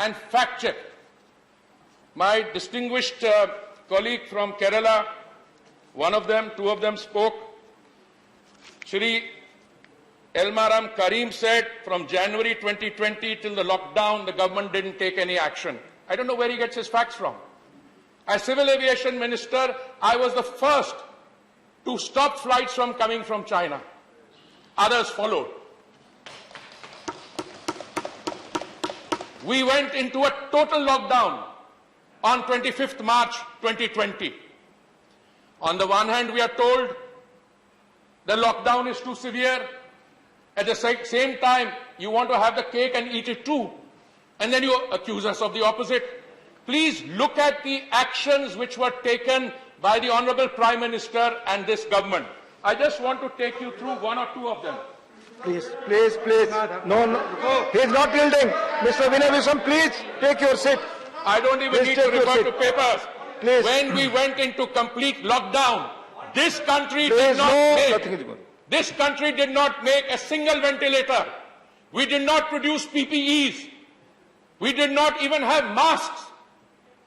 and fact check. My distinguished colleague from Kerala, two of them spoke. Shri Elmaram Karim said from January 2020 till the lockdown, the government didn't take any action. I don't know where he gets his facts from. As Civil Aviation Minister, I was the first to stop flights from coming from China. Others followed. We went into a total lockdown on 25th March 2020. On the one hand, we are told the lockdown is too severe. At the same time, you want to have the cake and eat it too. And then you accuse us of the opposite. Please look at the actions which were taken by the Honorable Prime Minister and this government. I just want to take you through one or two of them. Please. No. He is not yielding. Mr. Vinay Viswam, please take your seat. I don't even need to refer to papers. Please. When we went into complete lockdown, this country did not make a single ventilator. We did not produce PPEs. We did not even have masks.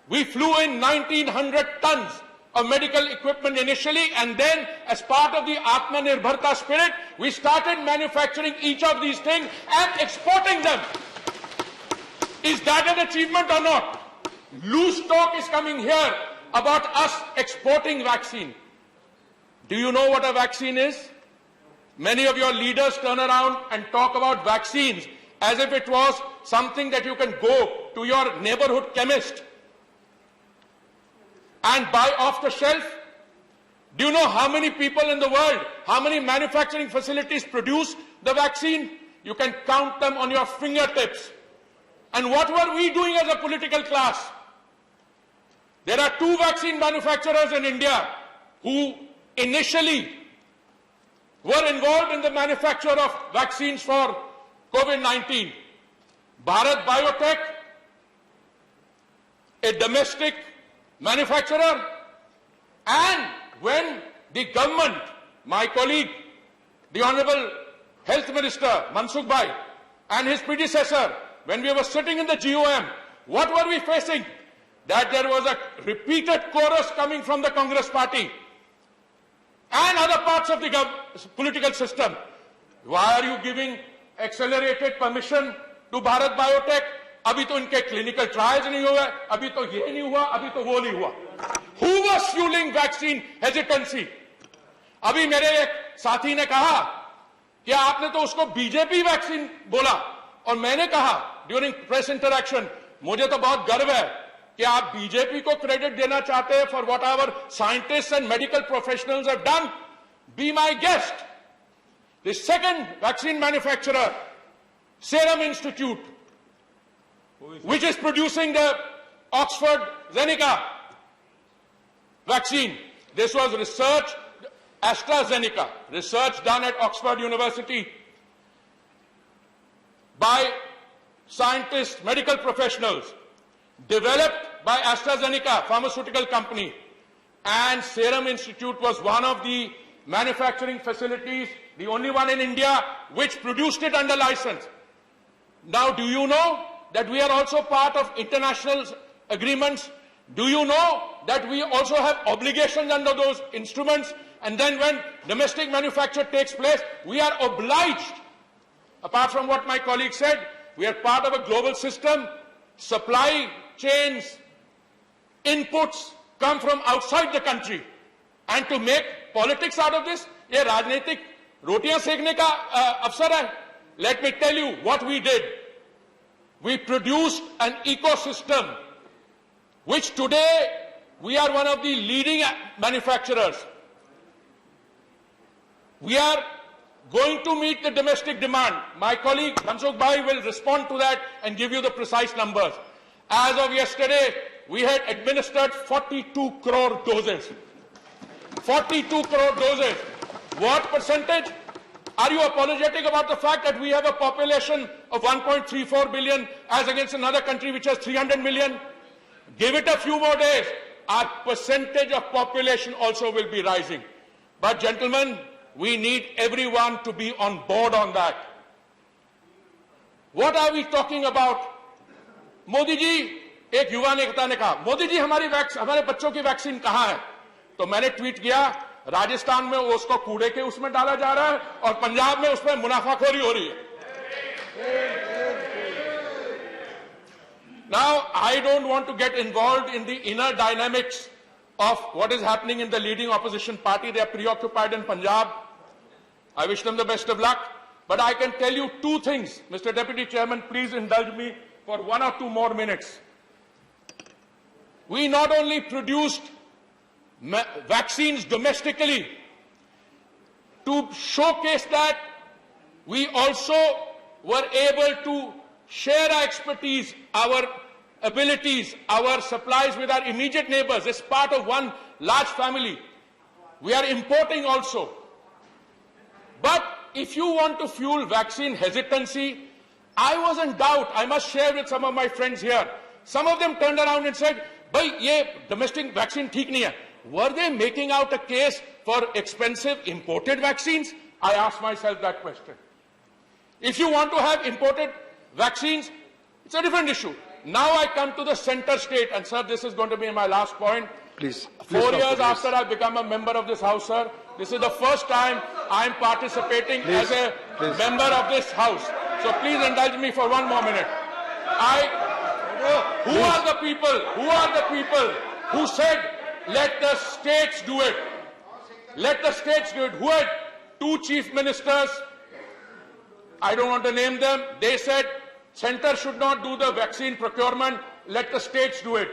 We flew in 1,900 tons of medical equipment initially, and then as part of the Atmanirbharta spirit, we started manufacturing each of these things and exporting them. Is that an achievement or not? Loose talk is coming here about us exporting vaccine. Do you know what a vaccine is? Many of your leaders turn around and talk about vaccines as if it was something that you can go to your neighborhood chemist and buy off the shelf. Do you know how many people in the world, how many manufacturing facilities produce the vaccine? You can count them on your fingertips. And what were we doing as a political class? There are 2 vaccine manufacturers in India who initially were involved in the manufacture of vaccines for COVID-19. Bharat Biotech, a domestic manufacturer, and when the government, my colleague, the Honorable Health Minister Mansukh Bhai and his predecessor, when we were sitting in the GOM, what were we facing? That there was a repeated chorus coming from the Congress party and other parts of the political system. Why are you giving accelerated permission to Bharat Biotech? Abhi to inke clinical trials nahi hua, abhi to ye nahi hua, abhi to wo nahi hua. Who was fueling vaccine hesitancy? Abhi mere ek साथी ने कहा कि आपने तो उसको BJP vaccine बोला और मैंने कहा ड्यूरिंग प्रेस इंटरैक्शन, मुझे तो बहुत गर्व है कि आप बीजेपी को क्रेडिट देना चाहते हैं for what our scientists and medical professionals have done. Be my guest. The second vaccine manufacturer, Serum Institute, which is producing the Oxford Zeneca vaccine. This was research, AstraZeneca, research done at Oxford University by scientists, medical professionals, developed by AstraZeneca pharmaceutical company, and Serum Institute was one of the manufacturing facilities, the only one in India, which produced it under license. Now, do you know that we are also part of international agreements? Do you know that we also have obligations under those instruments? And then when domestic manufacture takes place, we are obliged, apart from what my colleague said, we are part of a global system. Supply chains, inputs come from outside the country. And to make politics out of this, ye rajneetik rotiyan sekne ka afsar hai. Let me tell you what we did. We produced an ecosystem which today we are one of the leading manufacturers. We are going to meet the domestic demand. My colleague Mansukh Bhai will respond to that and give you the precise numbers. As of yesterday, we had administered 42 crore doses. 42 crore doses. What percentage? Are you apologetic about the fact that we have a population of 1.34 billion as against another country which has 300 million? Give it a few more days. Our percentage of population also will be rising. But gentlemen, we need everyone to be on board on that. What are we talking about? Modi ji, एक युवा नेता ने कहा, मोदी जी हमारे बच्चों की vaccine कहां है? तो मैंने ट्वीट किया, राजस्थान में उसको कूड़े के उसमें डाला जा रहा है और पंजाब में उसमें मुनाफाखोरी हो रही है। Now, I don't want to get involved in the inner dynamics of what is happening in the leading opposition party. They are preoccupied in Punjab. I wish them the best of luck. But I can tell you two things. Mr. Deputy Chairman, please indulge me for 1 or 2 more minutes. We not only produced vaccines domestically, to showcase that, we also were able to share our expertise, our abilities, our supplies with our immediate neighbors as part of one large family. We are importing also. But if you want to fuel vaccine hesitancy, I was in doubt. I must share with some of my friends here. Some of them turned around and said, "Bhai, ye domestic vaccine theek nahi hai." Were they making out a case for expensive imported vaccines? I asked myself that question. If you want to have imported vaccines, it's a different issue. Now I come to the center state, and sir, this is going to be my last point. Please. 4 years after I've become a member of this House, sir, this is the first time I'm participating as a member of this House. So please indulge me for 1 more minute. Who are the people who said, let the states do it? Let the states do it. Who had 2 chief ministers? I don't want to name them. They said, center should not do the vaccine procurement, let the states do it.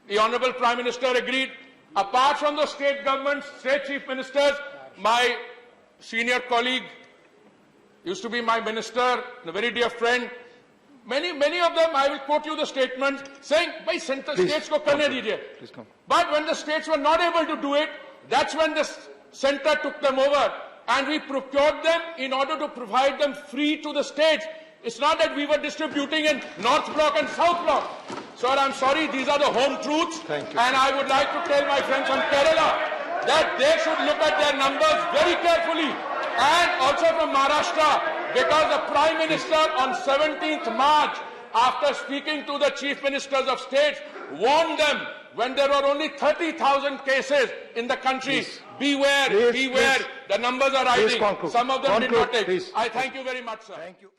The Honorable Prime Minister agreed. Apart from the state governments, state chief ministers, my senior colleague, used to be my minister, a very dear friend, many of them, I will quote you the statement, saying, by center states ko karne dijiye. But when the states were not able to do it, that's when the center took them over, and we procured them in order to provide them free to the states. It's not that we were distributing in North Block and South Block. Sir, I'm sorry, these are the home truths. Thank you. And I would like to tell my friends from Kerala that they should look at their numbers very carefully. And also from Maharashtra, because the Prime Minister on 17th March, after speaking to the Chief Ministers of States, warned them when there were only 30,000 cases in the country. Beware, Please. the numbers are rising. Conclude. Some of them did not take. Please. I thank you very much, sir. Thank you.